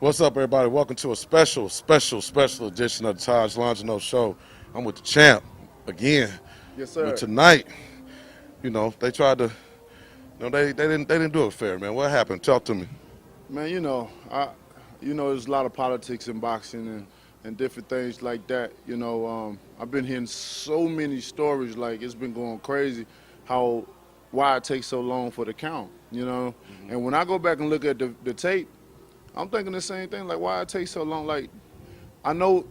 What's up, everybody? Welcome to a special edition of the Taj Longino Show. I'm with the champ again. Yes, But sir. tonight, they tried to, they didn't do it fair, man. What happened? Talk to me. Man, there's a lot of politics in boxing and different things like that. I've been hearing so many stories, like it's been going crazy, why it takes so long for the count. And when I go back and look at the tape, I'm thinking the same thing, like why it takes so long. Like I know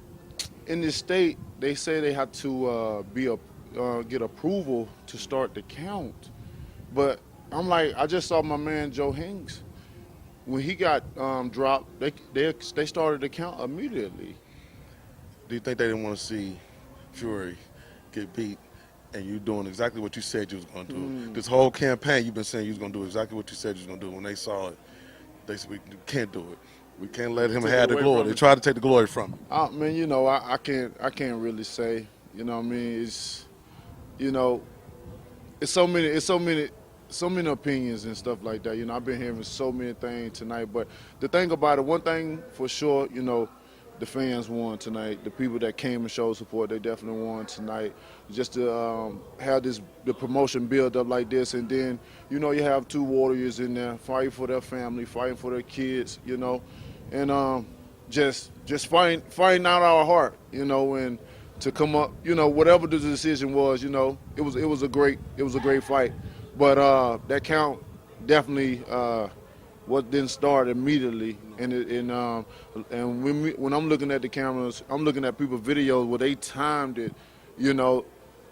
in this state they say they have to get approval to start the count, but I'm like, I just saw my man Joe Hinks. When he got dropped, they started the count immediately. Do you think they didn't want to see Fury get beat and you doing exactly what you said you was going to do? This whole campaign, you've been saying you was going to do exactly what you said you was going to do. When they saw it, they said, we can't do it. We can't let him have the glory. They tried to take the glory from him. Man, I can't really say. You know what I mean? It's so many opinions and stuff like that. I've been hearing so many things tonight. But the thing about it, one thing for sure, the fans won tonight. The people that came and showed support, they definitely won tonight. Just to have the promotion build up like this, and then you have two warriors in there fighting for their family, fighting for their kids, and just fighting out our heart, and to come up, whatever the decision was, it was a great fight. But that count definitely didn't start immediately, and when I'm looking at the cameras, I'm looking at people's videos where they timed it,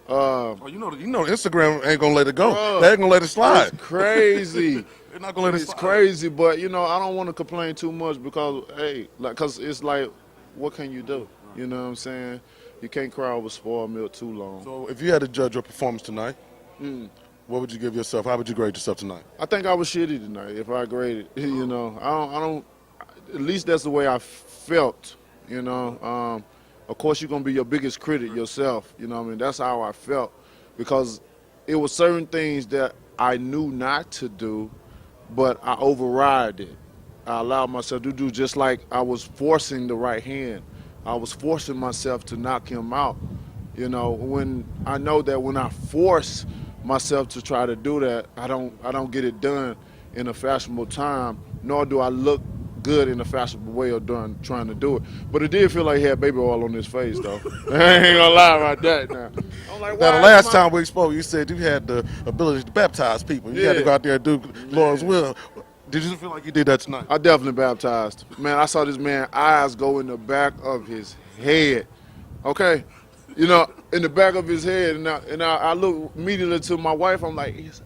Instagram ain't gonna let it go. Bruh, They ain't gonna let it slide. It's crazy. They're not gonna let it It's slide. crazy, but I don't want to complain too much because cause it's like, what can you do? You know what I'm saying? You can't cry over spoiled milk too long. So if you had to judge your performance tonight, what would you give yourself? How would you grade yourself tonight? I think I was shitty tonight if I graded. I don't. At least that's the way I felt. Of course, you're gonna be your biggest critic yourself. That's how I felt, because it was certain things that I knew not to do, but I override it. I allowed myself to do, just like I was forcing the right hand. I was forcing myself to knock him out. When I know that when I force myself to try to do that, I don't get it done in a fashionable time, nor do I look good in a fashionable way of trying to do it. But it did feel like he had baby oil on his face, though. I ain't gonna lie about that now. I'm like, Now, the last time we spoke, you said you had the ability to baptize people. You had to go out there and do Lord's will. Did you feel like you did that tonight? I definitely baptized. Man, I saw this man's eyes go in the back of his head. Okay? In the back of his head. And I look immediately to my wife. I'm like, it's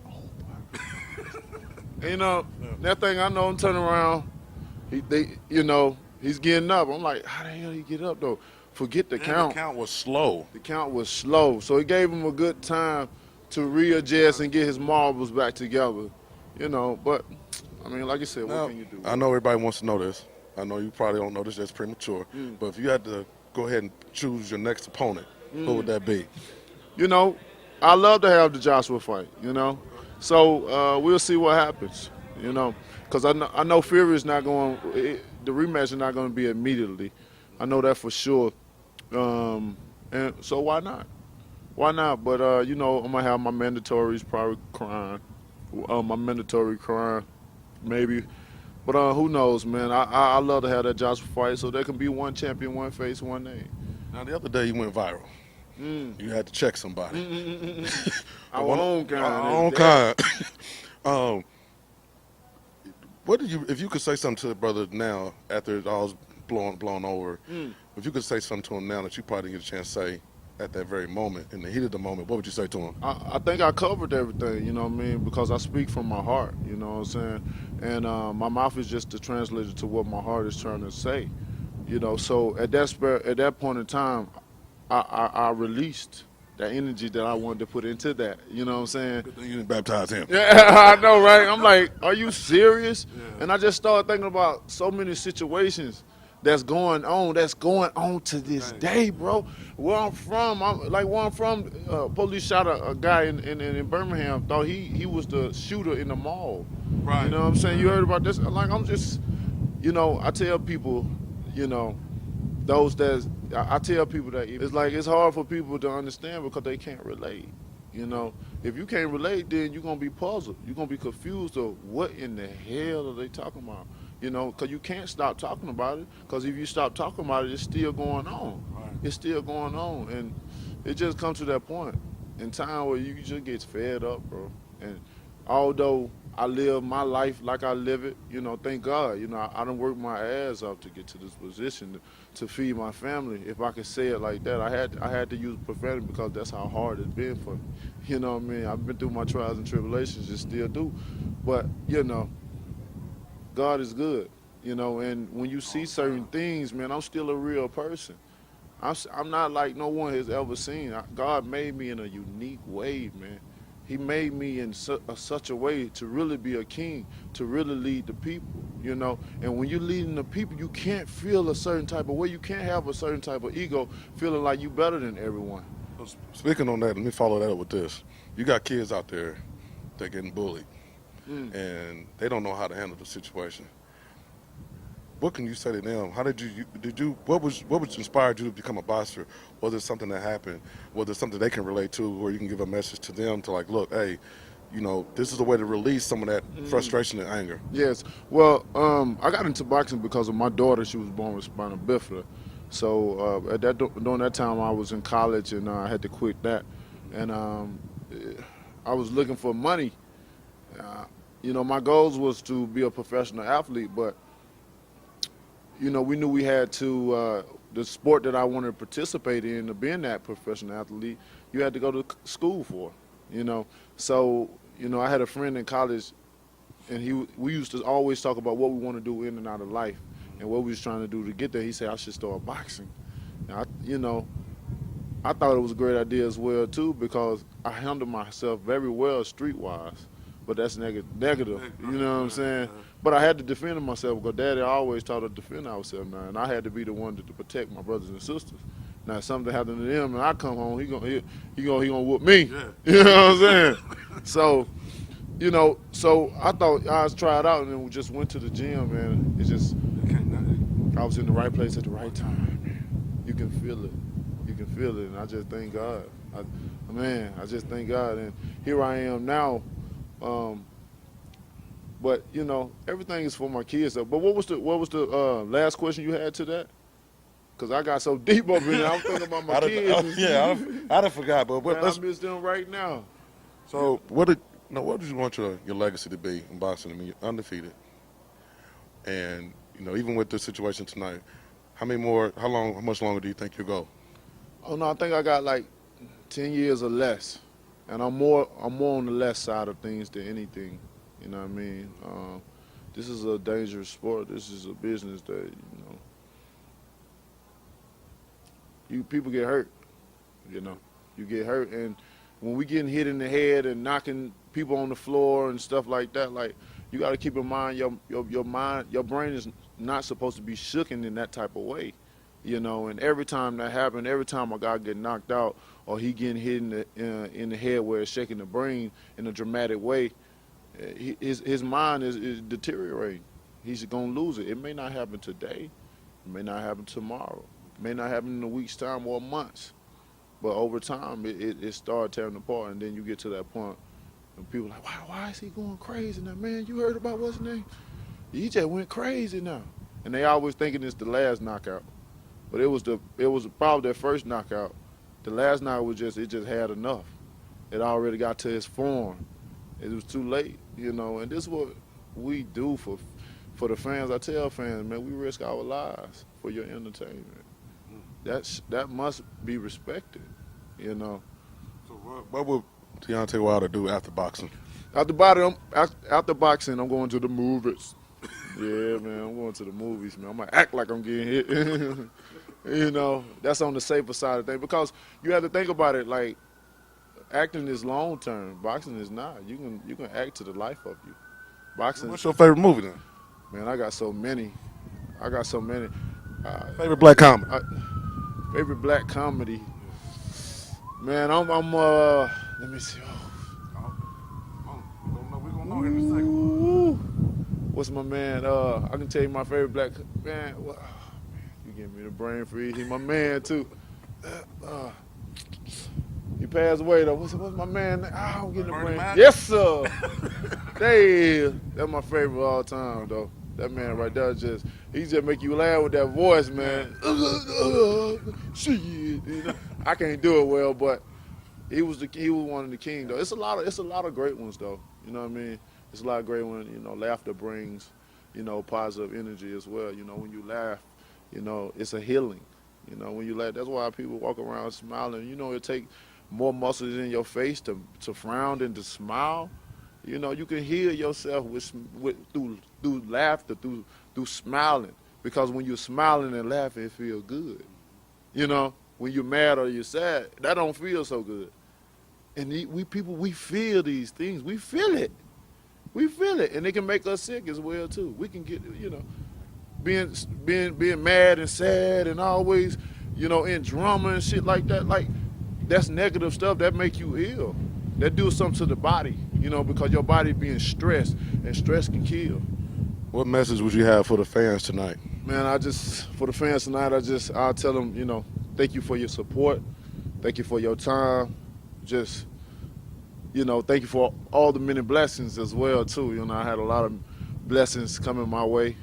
over. That thing, I know, I'm turning around. He's getting up. I'm like, how the hell he get up, though? Forget the count. The count was slow. The count was slow. So it gave him a good time to readjust and get his marbles back together. But, like you said, Now, what can you do? I know everybody wants to know this. I know you probably don't know this. That's premature. But if you had to go ahead and choose your next opponent, who would that be? I love to have the Joshua fight, So we'll see what happens, because I know Fury is not going, the rematch is not going to be immediately. I know that for sure. And so why not? Why not? But, I'm going to have my mandatories probably crying. My mandatory crying, maybe. But who knows, man? I love to have that Joshua fight so there can be one champion, one face, one name. Now, the other day you went viral. You had to check somebody. Our own kind. Our own kind. What did you? If you could say something to the brother now, after it all's blown over, if you could say something to him now that you probably didn't get a chance to say at that very moment, in the heat of the moment, what would you say to him? I think I covered everything, because I speak from my heart, you know what I'm saying? And my mouth is just the translator to what my heart is trying to say, So at that point in time, I released that energy that I wanted to put into that, you know what I'm saying? Good thing you didn't baptize him. Yeah, I know, right? I'm like, are you serious? Yeah. And I just started thinking about so many situations that's going on to this day, bro. Where I'm from, police shot a guy in Birmingham. Thought he was the shooter in the mall. Right. You know what I'm saying? You heard about this? Like, I'm just, I tell people, you know, those that I tell people that it's like it's hard for people to understand because they can't relate. You know, if you can't relate, then you're gonna be puzzled. You're gonna be confused of what in the hell are they talking about. Because you can't stop talking about it. Because if you stop talking about it, it's still going on. Right. It's still going on, and it just comes to that point in time where you just get fed up, bro. And although I live my life like I live it, thank God, I done worked my ass off to get to this position to feed my family. If I could say it like that, I had to use profanity because that's how hard it's been for me. You know what I mean? I've been through my trials and tribulations, and still do. But God is good. And when you see certain things, man, I'm still a real person. I'm not like no one has ever seen. God made me in a unique way, man. He made me in such a way to really be a king, to really lead the people. And when you're leading the people, you can't feel a certain type of way. You can't have a certain type of ego feeling like you better than everyone. Speaking on that, let me follow that up with this. You got kids out there that getting bullied, and they don't know how to handle the situation. What can you say to them? How did you what inspired you to become a boxer? Was it something that happened? Was it something they can relate to, where you can give a message to them to like, look, hey, this is a way to release some of that frustration and anger? Yes. Well, I got into boxing because of my daughter. She was born with spinal bifida. So during that time, I was in college, and I had to quit that. And I was looking for money. My goals was to be a professional athlete, but we knew we had to, the sport that I wanted to participate in, to being that professional athlete, you had to go to school for, So, I had a friend in college, and we used to always talk about what we want to do in and out of life and what we was trying to do to get there. He said, I should start boxing. And I thought it was a great idea as well, too, because I handled myself very well street-wise. But that's negative, you know what I'm saying? But I had to defend myself because Daddy always taught us to defend ourselves now, and I had to be the one to protect my brothers and sisters. Now, if something happened to them and I come home, he gonna whoop me. Yeah. You know what I'm saying? So, so I thought I'd try it out, and then we just went to the gym, man. It's just I was in the right place at the right time, man. You can feel it. You can feel it, and I just thank God. I just thank God, and here I am now. But everything is for my kids. But what was the last question you had to that? Because I got so deep up in it, I'm thinking about my kids. I done forgot. But man, I miss them right now. So what did you want your legacy to be in boxing? I mean, you're undefeated, and even with the situation tonight, how much longer do you think you'll go? Oh no, I think I got like 10 years or less. And I'm more on the less side of things than anything. You know what I mean? This is a dangerous sport. This is a business that people get hurt. You get hurt, and when we getting hit in the head and knocking people on the floor and stuff like that, like you got to keep in mind your brain is not supposed to be shooken in that type of way. And every time that happened, every time a guy get knocked out or he getting hit in the head where it's shaking the brain in a dramatic way, his mind is deteriorating. He's going to lose it. It may not happen today. It may not happen tomorrow. It may not happen in a week's time or months. But over time, it starts tearing apart, and then you get to that point, and people are like, why is he going crazy now, man? You heard about what's his name? He just went crazy now. And they always thinking it's the last knockout. But it was probably their first knockout. The last night it just had enough. It already got to his form. It was too late, and this is what we do for the fans. I tell fans, man, we risk our lives for your entertainment. That must be respected, So what would Deonaty Wilder do after boxing? After boxing, I'm going to the movies. Yeah, man, I'm going to the movies, man. I'm going to act like I'm getting hit. That's on the safer side of things. Because you have to think about it, like, acting is long term. Boxing is not. You can act to the life of you. Boxing. What's your favorite movie then? Man, I got so many. Favorite black comedy? Favorite black comedy? Man, I'm let me see. We're gonna know here in a second. what's my man? I can tell you my favorite black man. Well, you give me the brain freeze. He my man too. He passed away though. What's my man? I don't get the brain. Yes, sir. That's my favorite of all time though. That man right there he just make you laugh with that voice, man. Shit, you know? I can't do it well, but he was one of the king though. It's a lot of great ones though. You know what I mean? It's a lot of great ones. You know, laughter brings, you know, positive energy as well. You know, when you laugh, you know, it's a healing. You know, when you laugh, that's why people walk around smiling. You know, it takes more muscles in your face to frown than to smile. You know, you can heal yourself through laughter, through smiling. Because when you're smiling and laughing, it feels good. You know, when you're mad or you're sad, that don't feel so good. And we feel these things. We feel it. We feel it, and it can make us sick as well too. We can get, you know, being mad and sad and always, you know, in drama and shit like that. Like, that's negative stuff that make you ill. That do something to the body, you know, because your body being stressed, and stress can kill. What message would you have for the fans tonight? Man, for the fans tonight, I'll tell them, you know, thank you for your support, thank you for your time, just, you know, thank you for all the many blessings as well too. You know, I had a lot of blessings coming my way,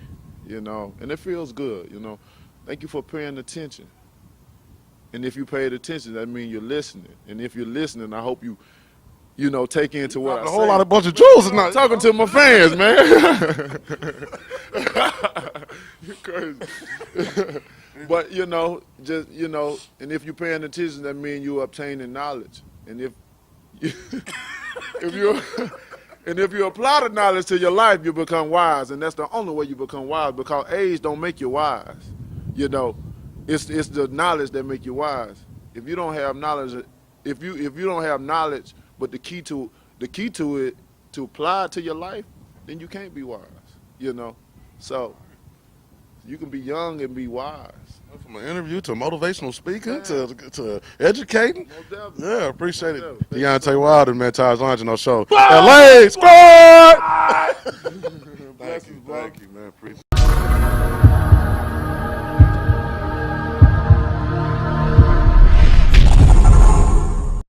you know, and it feels good, you know. Thank you for paying attention. And if you paid attention, that means you're listening. And if you're listening, I hope you know, take into what I say. A whole lot of bunch of jewels tonight. Talking to my fans, man. You crazy. But, you know, just, you know, and if you're paying attention, that means you're obtaining knowledge. And if you apply the knowledge to your life, you become wise, and that's the only way you become wise. Because age don't make you wise, you know. It's the knowledge that make you wise. If you don't have knowledge, if you don't have knowledge, but the key to it to apply it to your life, then you can't be wise, you know. So you can be young and be wise. From an interview to motivational speaking to educating. Yeah, appreciate it. Deonaty Wilder, man, Ty's Longino Show. LA Squad! Thank you, man. Appreciate it.